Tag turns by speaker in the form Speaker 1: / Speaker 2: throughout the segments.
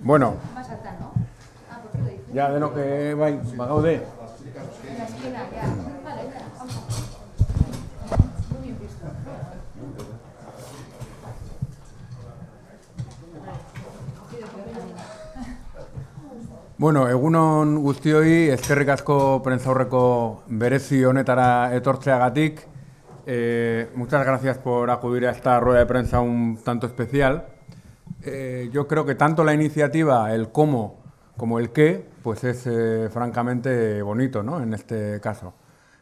Speaker 1: Bueno, Ja, denok bai, bagaude. Bueno, egunon guztioi, eskerrik asko prentzaurreko berezi honetara etortzeagatik. Muchas gracias por acudir a esta rueda de prensa un tanto especial. Yo creo que tanto la iniciativa, el cómo, como el qué, pues es francamente bonito, ¿no? En este caso.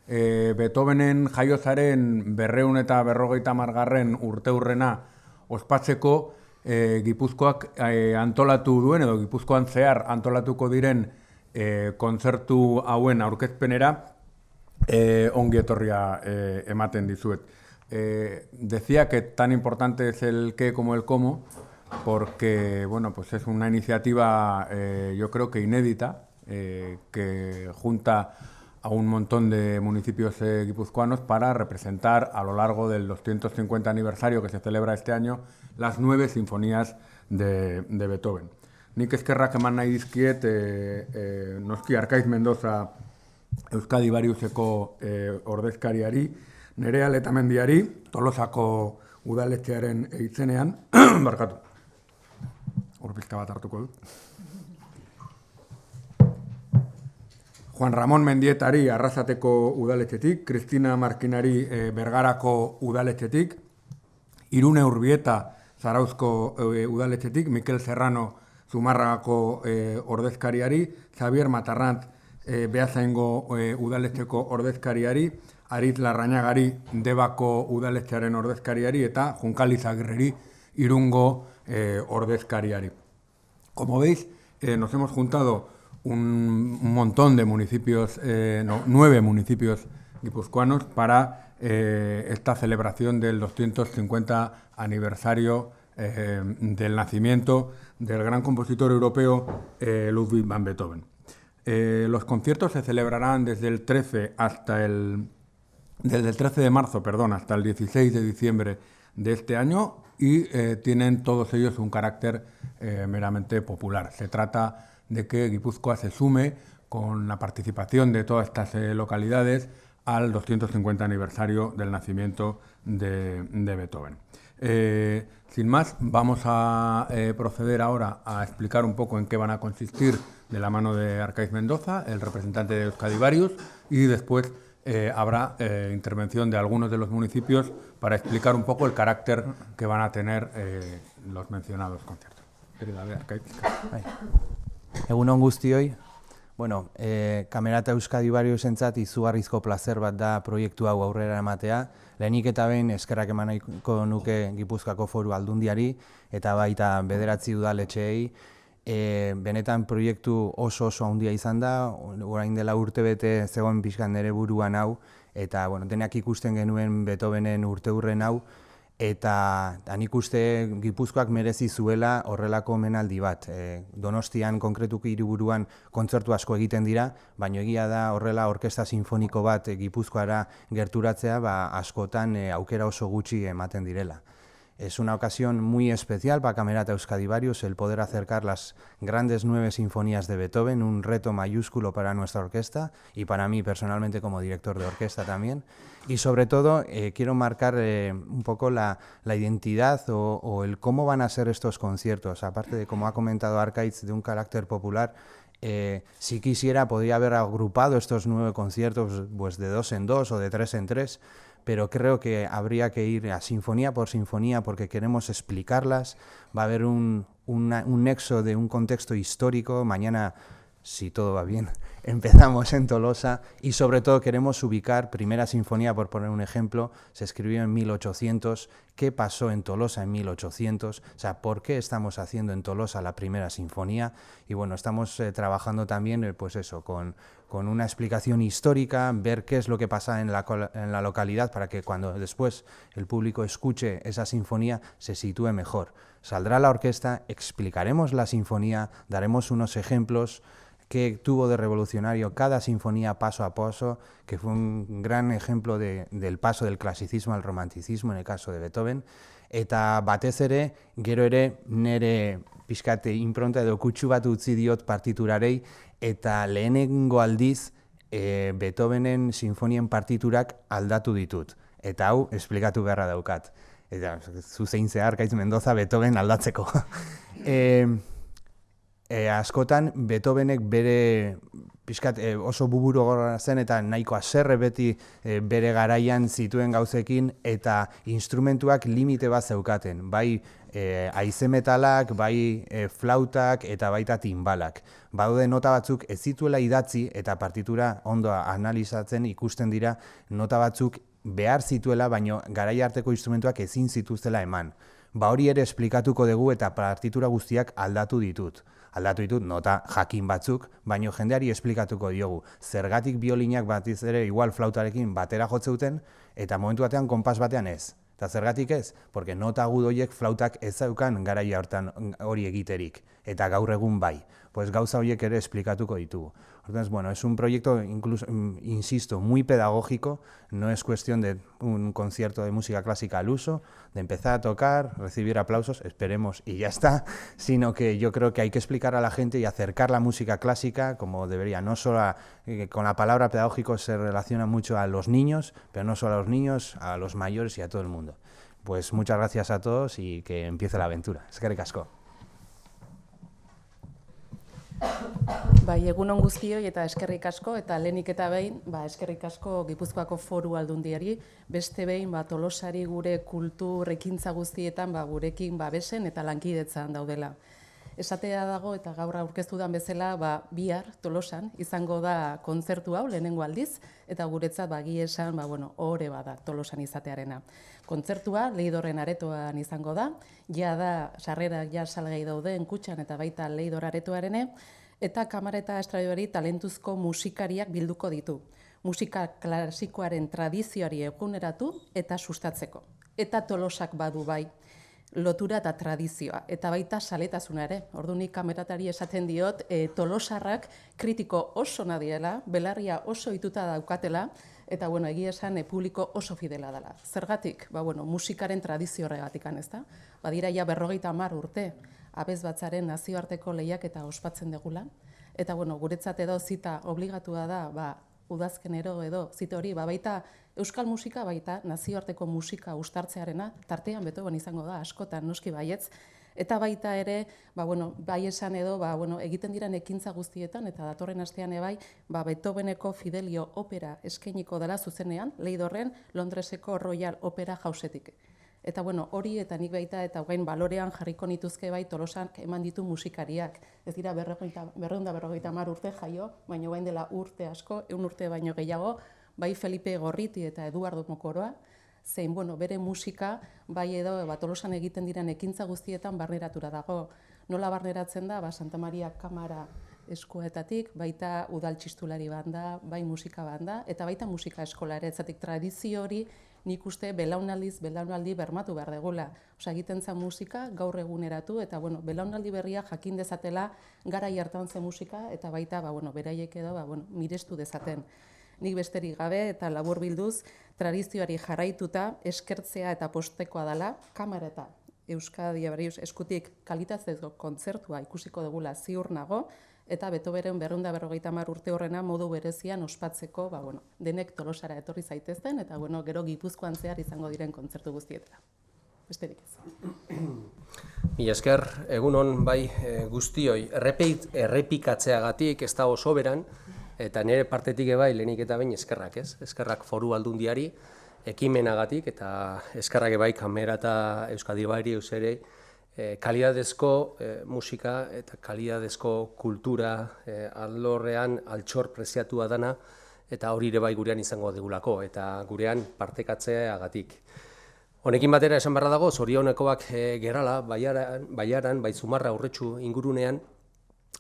Speaker 1: Beethovenen jaiozaren 250. Urteurrena ospatzeko Gipuzkoak antolatu duen edo Gipuzkoan zehar antolatuko diren kontzertu hauen aurkezpenera ongi etorria ematen dizuet. Decía que tan importante es el qué como el cómo, porque bueno, pues es una iniciativa yo creo que inédita, que junta a un montón de municipios guipuzcoanos para representar a lo largo del 250 aniversario que se celebra este año las 9 sinfonías de Beethoven. Nik eskerrak eman nahi dizkiet noski Arkaiz Mendoza Euskadi Bariuseko ordezkariari, Nerea Letamendiari, Tolosako udaletxearen izenean, barkatu, urpizka bat hartuko dut. Juan Ramon Mendietari Arrasateko udaletxetik, Cristina Markinari Bergarako udaletxetik, Irune Urbieta Zarauzko udaletxetik, Mikel Serrano Zumarragako ordezkariari, Xavier Matarrant Beasaingo udaletxeko ordezkariari, Aritz Larrañagari Debako udaletxearen ordezkariari eta Junkal Izagirreri Irungo ordezkariari. Como veis, nos hemos juntado un montón de municipios, 9 municipios guipuzcoanos para esta celebración del 250 aniversario del nacimiento del gran compositor europeo Ludwig van Beethoven. Los conciertos se celebrarán desde el 13 de marzo, hasta el 16 de diciembre de este año y tienen todos ellos un carácter meramente popular. Se trata de que Guipúzcoa se sume con la participación de todas estas localidades al 250 aniversario del nacimiento de Beethoven. Sin más, vamos a proceder ahora a explicar un poco en qué van a consistir de la mano de Arkaiz Mendoza, el representante de Euskadi Varius, y después habrá intervención de algunos de los municipios para explicar un poco el carácter que van a tener los mencionados conciertos. Querida Arkaiz.
Speaker 2: Egunon guztioi. Bueno, Kamerata Euskadi Bariusentzat izugarrizko plazer bat da proiektu hau aurrera ematea. Lehenik eta behin eskerrak eman nahiko nuke Gipuzkoako Foru Aldundiari eta baita 9 udaletxeei. Benetan proiektu oso handia izan da, orain dela urtebete zegoen pixkan nire buruan hau, eta bueno, denak ikusten genuen Beethovenen urteurren hau, eta nik uste Gipuzkoak merezi zuela horrelako omenaldi bat. Donostian konkretuki hiriburuan kontzertu asko egiten dira, baina egia da horrela orkesta sinfoniko bat Gipuzkoara gerturatzea askotan aukera oso gutxi ematen direla. Es una ocasión muy especial para Camerata Euskadi Varius el poder acercar las grandes 9 sinfonías de Beethoven, un reto mayúsculo para nuestra orquesta y para mí personalmente como director de orquesta también. Y sobre todo quiero marcar un poco la identidad o el cómo van a ser estos conciertos, aparte de, como ha comentado Arkaiz, de un carácter popular. Si quisiera podría haber agrupado estos 9 conciertos pues, de 2 en 2 o de 3 en 3, pero creo que habría que ir a sinfonía por sinfonía porque queremos explicarlas. Va a haber un nexo de un contexto histórico. Mañana, si todo va bien, empezamos en Tolosa y sobre todo queremos ubicar Primera Sinfonía, por poner un ejemplo, se escribió en 1800, ¿qué pasó en Tolosa en 1800? O sea, ¿por qué estamos haciendo en Tolosa la Primera Sinfonía? Y bueno, estamos trabajando también, pues eso, con una explicación histórica, ver qué es lo que pasa en la localidad para que cuando después el público escuche esa sinfonía se sitúe mejor. Saldrá la orquesta, explicaremos la sinfonía, daremos unos ejemplos que tuvo de revolucionario cada sinfonía paso a paso, que fue un gran ejemplo del paso del clasicismo al romanticismo en el caso de Beethoven, eta batez ere, gero ere nere pixkat impronta edo kutsu bat utzi diot partiturarei, eta lehenengo aldiz Beethovenen sinfonien partiturak aldatu ditut. Eta hau, esplikatu beharra daukat. Eta zuzein zehar, Gaitz Mendoza, Beethoven aldatzeko. Askotan, Beethovenek bere pixkat oso buburo zen eta nahiko haserre beti bere garaian zituen gauzekin eta instrumentuak limite bat zeukaten. Bai haize metalak, bai flautak eta baita timbalak. Badaude nota batzuk ez zituela idatzi eta partitura ondo analizatzen ikusten dira nota batzuk behar zituela, baino garai arteko instrumentuak ezin zituztela eman. Hori ere esplikatuko dugu eta partitura guztiak aldatu ditut. Aldatu ditut nota jakin batzuk, baino jendeari esplikatuko diogu. Zergatik biolinak batiz ere igual flautarekin batera jotzeuten eta momentu batean konpas batean ez. Eta zergatik ez? Porque nota agudoiek flautak ez zeukan garaia hortan hori egiterik. Eta gaur egun bai. Pues gauza horiek ere esplikatuko ditugu. Entonces, bueno, es un proyecto, incluso, insisto, muy pedagógico. No es cuestión de un concierto de música clásica al uso, de empezar a tocar, recibir aplausos, esperemos y ya está, sino que yo creo que hay que explicar a la gente y acercar la música clásica como debería. No solo con la palabra pedagógico se relaciona mucho a los niños, pero no solo a los niños, a los mayores y a todo el mundo. Pues muchas gracias a todos y que empiece la aventura. Eskerrik asko.
Speaker 3: Bai, egunon guztioi eta eskerrik asko, eta lehenik eta behin, eskerrik asko Gipuzkoako Foru Aldundiari, beste behin Tolosari gure kultur ekintza guztietan gurekin babesen eta lankidetzan daudela. Esatea dago eta gaur aurkeztudan bezala bihar Tolosan izango da kontzertu hau lehenengo aldiz, eta guretzat gi esan ohore bada Tolosan izatearena. Kontzertua Leidorren aretoan izango da, da sarrerak salgai dauden Kutxan eta baita Leidor aretoarene, eta Kamara eta Estradioari talentuzko musikariak bilduko ditu. Musika klasikoaren tradizioari eguneratu eta sustatzeko. Eta Tolosak badu bai lotura eta tradizioa, eta baita saletasuna ere. Ordunik kameratari esaten diot, tolosarrak kritiko oso nadiela, belarria oso ituta daukatela, eta egia esan publiko oso fidela dela. Zergatik? Musikaren tradizio horregatik, ezta? Badira ja 50 urte, Abesbatzaren nazioarteko lehiaketa ospatzen degula, eta guretzat edo zita obligatua da, udazkenero edo zita hori, baita euskal musika, baita nazioarteko musika ustartzearena, tartean Beethoven izango da, askotan noski baietz, eta baita ere, bai esan edo, egiten diren ekintza guztietan, eta datorren astean ebai, Beethoveneko Fidelio opera eskainiko dela zuzenean, Leidorren Londreseko Royal Opera Houseetik. Eta hori eta nik baita eta gain balorean jarriko nituzke bai Tolosan eman ditu musikariak. Ez dira 250 urte jaio, baina bain dela urte asko, 100 urte baino gehiago, bai Felipe Gorriti eta Eduardo Mokoroa, zein bere musika bai edo Tolosan egiten diren ekintza guztietan barneratura dago. Nola barneratzen da, Santa Maria Kamara eskuetatik, baita udal txistulari banda, bai musika banda, eta baita musika eskola ere, etzatik tradizio hori nik uste belaunaldi bermatu behar degula. Egiten zen musika gaur eguneratu, eta belaunaldi berria jakin dezatela garai hartan zen musika, eta baita beraiek edo mirestu dezaten. Nik besterik gabe eta labur bilduz, tradizioari jarraituta eskertzea eta postekoa dela, Kamara eta Euskadi eskutik kalitatezko kontzertua ikusiko dugula ziur nago, eta Beethovenen 250 urte horrena modu berezian ospatzeko, denek Tolosara etorri zaitezten, eta gero Gipuzkoan zehar izango diren kontzertu guztietara. Besterik ez.
Speaker 4: Mila esker, egunon bai guztioi, errepikatzeagatik ez dago soberan, eta nire partetik bai lehenik eta behin eskerrak, ez? Eskerrak Foru Aldundiari, ekimenagatik, eta eskerrak bai Kamera eta Euskadi Bairi eusere, kalidadezko musika eta kalidadezko kultura alorrean altxor preziatua dana, eta hori ere bai gurean izango degulako, eta gurean partekatzeagatik. Honekin batera esan beharra dago, zorionekoak gerala, Baiaran, Zumarra Aurretxu ingurunean,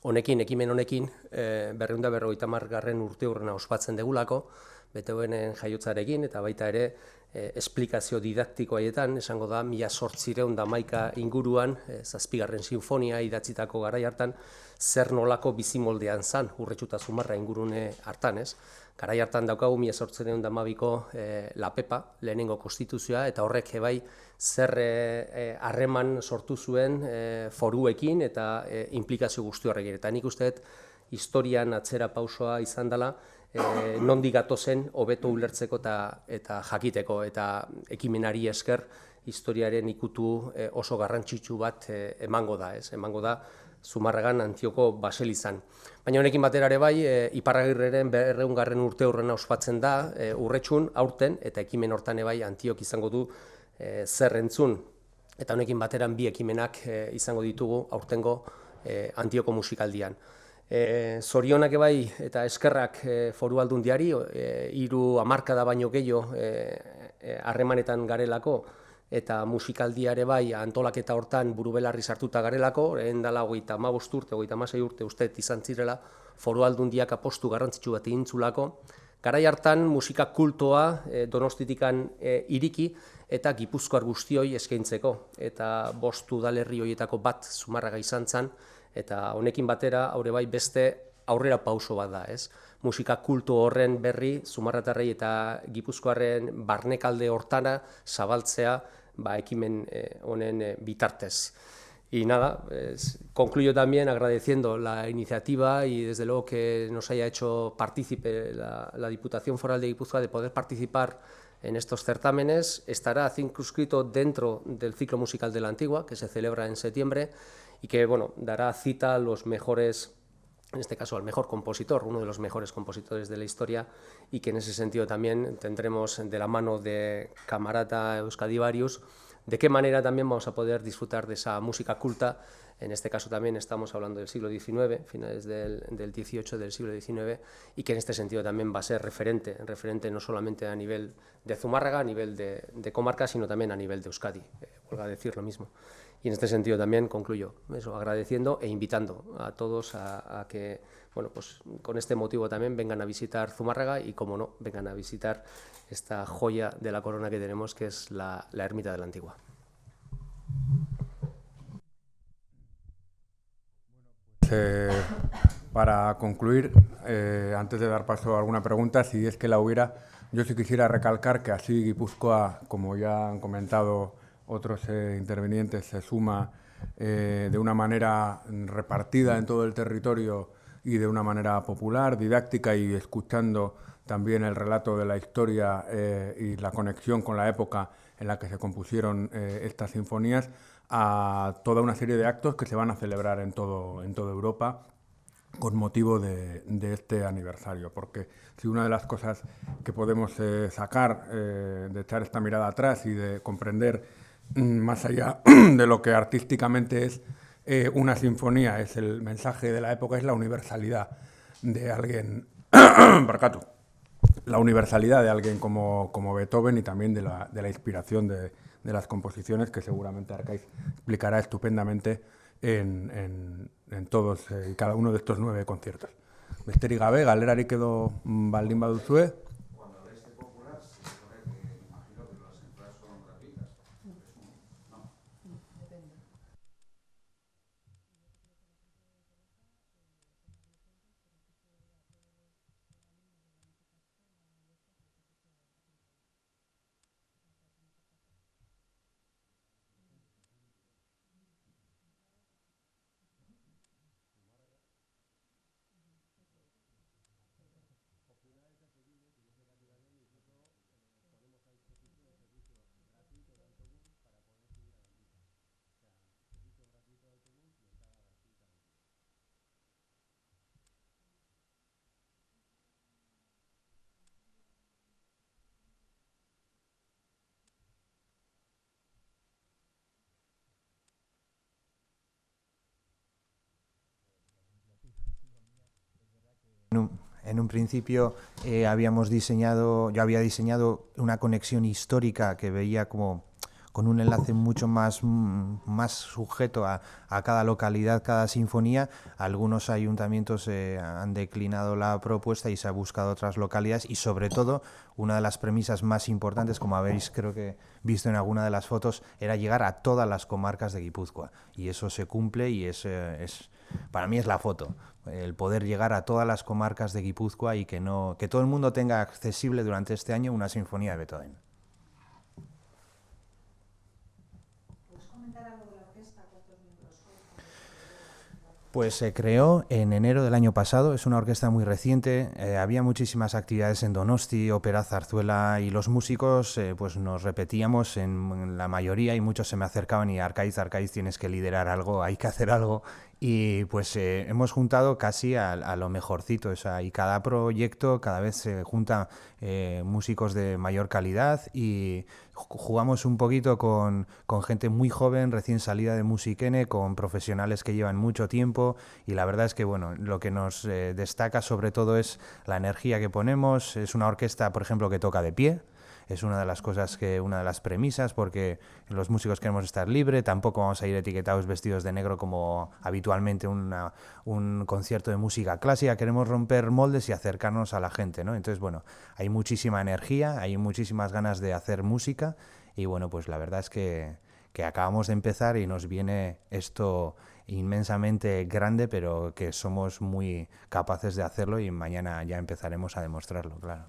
Speaker 4: ekimen honekin, 250. urte hurrena ospatzen degulako, Beethovenen jaiotzarekin, eta baita ere esplikazio didaktiko haietan, esango da, 1811 inguruan, 7. sinfonia idatzitako garai hartan, zer nolako bizimoldean zan, Urretxu eta Zumarra ingurune hartan, ez? Garai hartan daukagu 1812ko La Pepa, lehenengo konstituzioa, eta horrek bai zer harreman sortu zuen foruekin eta implikazio guzti horrekin. Eta nik uste dut, historian atzera pausoa izan dela, nondik gatozen hobeto ulertzeko eta jakiteko, eta ekimenari esker historiaren ikutu oso garrantzitsu bat emango da, ez? Emango da Zumarragan Antioko baselizan. Baina honekin batera ere bai, Iparragirreren 200. urte hurrena ospatzen da Urretxun aurten, eta ekimen hortan bai Antiok izango du zer entzun. Eta honekin bateran bi ekimenak izango ditugu aurtengo Antioko musikaldian. Zorionak bai eta eskerrak Foru Aldundiari, 3 hamarkada baino gehiago harremanetan garelako, eta musikaldiare bai antolaketa hortan burubelarri sartuta garelako, dela 35 urte, 36 urte uste izan zirela, Foru Aldundiak apostu garrantzitsu bat egin zulako. Garai hartan musika kultoa Donostitikan iriki eta Gipuzkoar guztioi eskaintzeko, eta 5 udalerri horietako bat Zumarraga izan zen, eta honekin batera aurre bai beste aurrera pauso bat da, ez? Musika kultu horren berri Zumarratarrei eta Gipuzkoarren barnekalde hortana zabaltzea ekimen honen bitartez. Y nada, concluyo también agradeciendo la iniciativa y desde luego que nos haya hecho partícipe la Diputación Foral de Guipúzcoa de poder participar en estos certámenes. Estará circunscrito dentro del ciclo musical de la Antigua, que se celebra en septiembre, y que bueno, dará cita a los mejores, en este caso al mejor compositor, uno de los mejores compositores de la historia, y que en ese sentido también tendremos de la mano de Camarata Euskadivarius de qué manera también vamos a poder disfrutar de esa música culta. En este caso también estamos hablando del siglo XIX, finales del XVIII, del siglo XIX, y que en este sentido también va a ser referente no solamente a nivel de Zumárraga, a nivel de comarca, sino también a nivel de Euskadi, vuelvo a decir lo mismo. Y en este sentido también concluyo eso, agradeciendo e invitando a todos a que, bueno, pues con este motivo también vengan a visitar Zumárraga y, como no, vengan a visitar esta joya de la corona que tenemos, que es la ermita de la Antigua.
Speaker 1: Para concluir, antes de dar paso a alguna pregunta, si es que la hubiera, yo sí quisiera recalcar que así Guipúzcoa, como ya han comentado otros intervinientes, se suma de una manera repartida en todo el territorio y de una manera popular, didáctica, y escuchando también el relato de la historia y la conexión con la época en la que se compusieron estas sinfonías, a toda una serie de actos que se van a celebrar en toda Europa con motivo de este aniversario. Porque si una de las cosas que podemos sacar, de echar esta mirada atrás y de comprender más allá de lo que artísticamente es una sinfonía, es el mensaje de la época, es la universalidad de alguien, la universalidad de alguien como Beethoven, y también de la inspiración de las composiciones, que seguramente Arkaitz explicará estupendamente en todos y cada uno de estos 9 conciertos. Besterik gabe, galerarik edo baldin baduzue.
Speaker 2: En un principio yo había diseñado una conexión histórica que veía como con un enlace mucho más sujeto a cada localidad, cada sinfonía. Algunos ayuntamientos han declinado la propuesta y se ha buscado otras localidades y sobre todo una de las premisas más importantes, como habéis creo que visto en alguna de las fotos, era llegar a todas las comarcas de Guipúzcoa y eso se cumple y para mí es la foto, el poder llegar a todas las comarcas de Guipúzcoa y que todo el mundo tenga accesible durante este año una sinfonía de Beethoven.
Speaker 5: ¿Puedes comentar algo de la orquesta? ¿Cuántos miembros son?
Speaker 2: Pues se creó en enero del año pasado, es una orquesta muy reciente, había muchísimas actividades en Donosti, ópera, zarzuela y los músicos pues nos repetíamos en la mayoría y muchos se me acercaban y Arcaiz, tienes que liderar algo, hay que hacer algo y pues hemos juntado casi a lo mejorcito, o sea, y cada proyecto cada vez se junta músicos de mayor calidad y jugamos un poquito con gente muy joven, recién salida de Musikene, con profesionales que llevan mucho tiempo y la verdad es que bueno, lo que nos destaca sobre todo es la energía que ponemos, es una orquesta por ejemplo que toca de pie. Es una de las cosas una de las premisas, porque los músicos queremos estar libre, tampoco vamos a ir etiquetados vestidos de negro como habitualmente un concierto de música clásica, queremos romper moldes y acercarnos a la gente, ¿no? Entonces, bueno, hay muchísima energía, hay muchísimas ganas de hacer música y bueno, pues la verdad es que acabamos de empezar y nos viene esto inmensamente grande, pero que somos muy capaces de hacerlo y mañana ya empezaremos a demostrarlo, claro.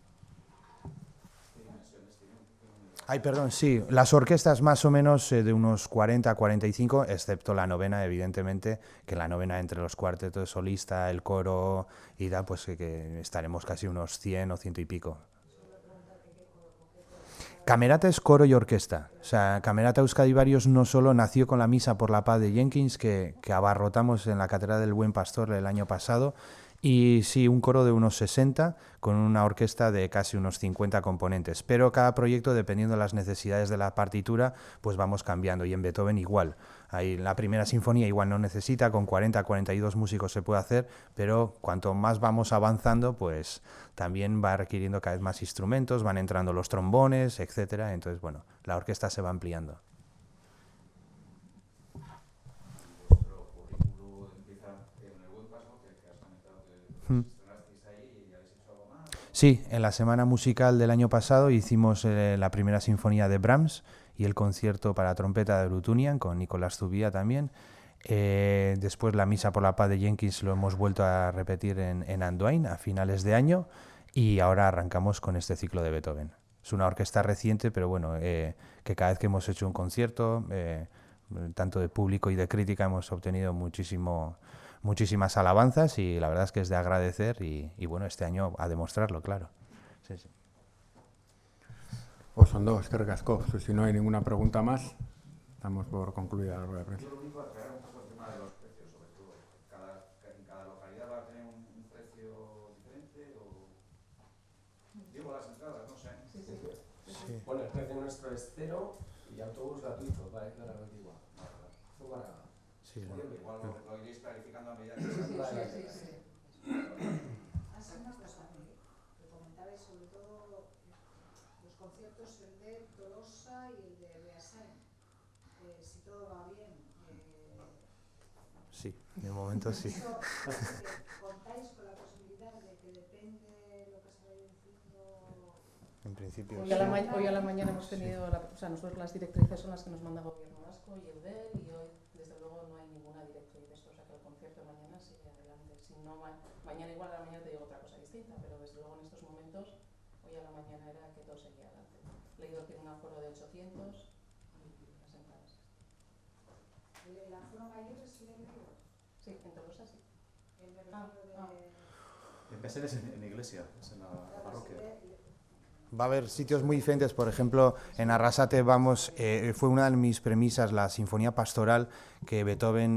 Speaker 2: Ay, perdón, sí, las orquestas más o menos de unos 40 a 45, excepto la novena, evidentemente, que la novena entre los cuartetos de solista, el coro y tal, pues que estaremos casi unos 100 o 100 y pico. Camerata es coro y orquesta. O sea, Camerata Euskadi Varios no solo nació con la Misa por la Paz de Jenkins, que abarrotamos en la Catedral del Buen Pastor el año pasado, y sí, un coro de unos 60 con una orquesta de casi unos 50 componentes. Pero cada proyecto, dependiendo de las necesidades de la partitura, pues vamos cambiando. Y en Beethoven igual. Ahí la primera sinfonía igual no necesita, con 40, 42 músicos se puede hacer, pero cuanto más vamos avanzando, pues también va requiriendo cada vez más instrumentos, van entrando los trombones, etcétera. Entonces, bueno, la orquesta se va ampliando. Sí, en la semana musical del año pasado hicimos la primera sinfonía de Brahms y el concierto para trompeta de Brutunian con Nicolás Zubia también. Después la Misa por la Paz de Jenkins lo hemos vuelto a repetir en Andoain a finales de año y ahora arrancamos con este ciclo de Beethoven. Es una orquesta reciente, pero bueno, que cada vez que hemos hecho un concierto, tanto de público y de crítica, hemos obtenido muchísimas alabanzas y la verdad es que es de agradecer y bueno, este año a demostrarlo, claro. Sí, sí.
Speaker 1: Osondo, eskerrik asko. Si no hay ninguna pregunta más, estamos por concluida la rueda de prensa.
Speaker 6: Yo lo único aclarar un poco el tema de los precios, sobre todo. ¿En cada localidad va a tener un precio diferente o...? Digo, las entradas, no sé.
Speaker 4: Sí. Bueno, el precio nuestro es 0 y autobús gratuito, vale, claramente igual.
Speaker 2: Sí,
Speaker 6: Igual lo iréis clarificando a medida que se
Speaker 5: Así una cosa, que comentabais sobre todo los conciertos, el de Tolosa y el de Beasain. Si todo va bien.
Speaker 2: Sí, de momento sí.
Speaker 5: ¿Contáis con la posibilidad de que depende lo que se vaya diciendo?
Speaker 2: En principio
Speaker 3: Hoy
Speaker 2: sí.
Speaker 3: a la mañana hemos tenido, nosotros las directrices son las que nos manda el Gobierno Vasco y Eudel, y hoy desde luego no hay ninguna directriz de esto, o sea que el concierto de mañana sigue adelante. Si no, mañana igual a la mañana te digo otra cosa distinta, pero desde luego en estos momentos, hoy a la mañana era que todo seguía adelante. Leído tiene un aforo de 800 y las entradas.
Speaker 5: ¿El aforo mayor es el de
Speaker 3: Sí, en Tolosa sí.
Speaker 5: El de de...
Speaker 6: En Beasain es en iglesia, es en la parroquia.
Speaker 2: Va a haber sitios muy diferentes, por ejemplo, en Arrasate fue una de mis premisas, la sinfonía pastoral, que Beethoven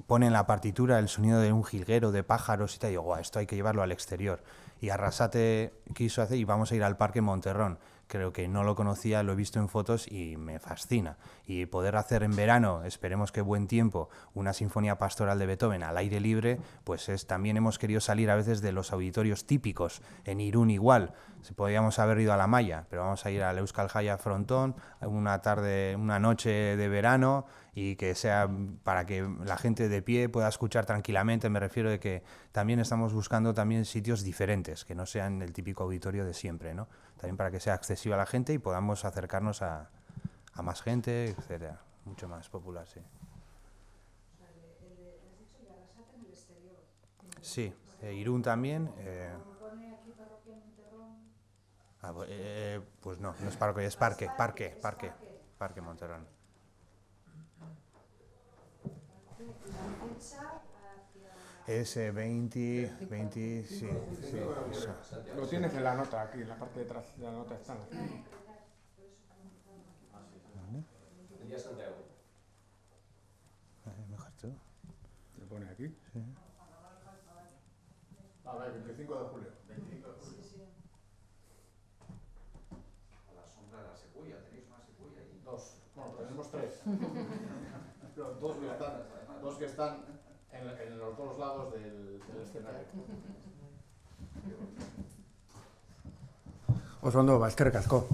Speaker 2: pone en la partitura el sonido de un jilguero, de pájaros y tal, y digo, guau, esto hay que llevarlo al exterior. Y Arrasate quiso hacer, y vamos a ir al Parque Monterrón, creo que no lo conocía, lo he visto en fotos y me fascina. Y poder hacer en verano, esperemos que buen tiempo, una sinfonía pastoral de Beethoven al aire libre, pues también hemos querido salir a veces de los auditorios típicos. En Irún igual, podríamos haber ido a la Malla, pero vamos a ir al Euskal Jaya Frontón, una noche de verano, y que sea para que la gente de pie pueda escuchar tranquilamente. Me refiero de que también estamos buscando también sitios diferentes, que no sean el típico auditorio de siempre, ¿no? También para que sea accesible a la gente y podamos acercarnos a más gente, etcétera. Mucho más popular, sí.
Speaker 5: ¿Has dicho el de Arrasate en el exterior?
Speaker 2: Sí, Irún también.
Speaker 5: Como pone aquí parroquia Monterrón.
Speaker 2: Pues no es parque, es Parque Monterrón.
Speaker 5: La fecha hacia...
Speaker 2: Es 20, sí. Eso.
Speaker 1: Lo tienes en la nota, aquí, en la parte de atrás de la nota están.
Speaker 4: El día Santiago.
Speaker 2: Mejor tú.
Speaker 1: ¿Lo pone aquí?
Speaker 2: Sí.
Speaker 1: A ver, 25 de julio.
Speaker 6: A la sombra de la secuoya, tenéis una secuoya ahí.
Speaker 7: Dos. Bueno, tenemos tres. Pero dos que están en los dos lados del escenario.
Speaker 1: Oso ondo, eskerrik asko.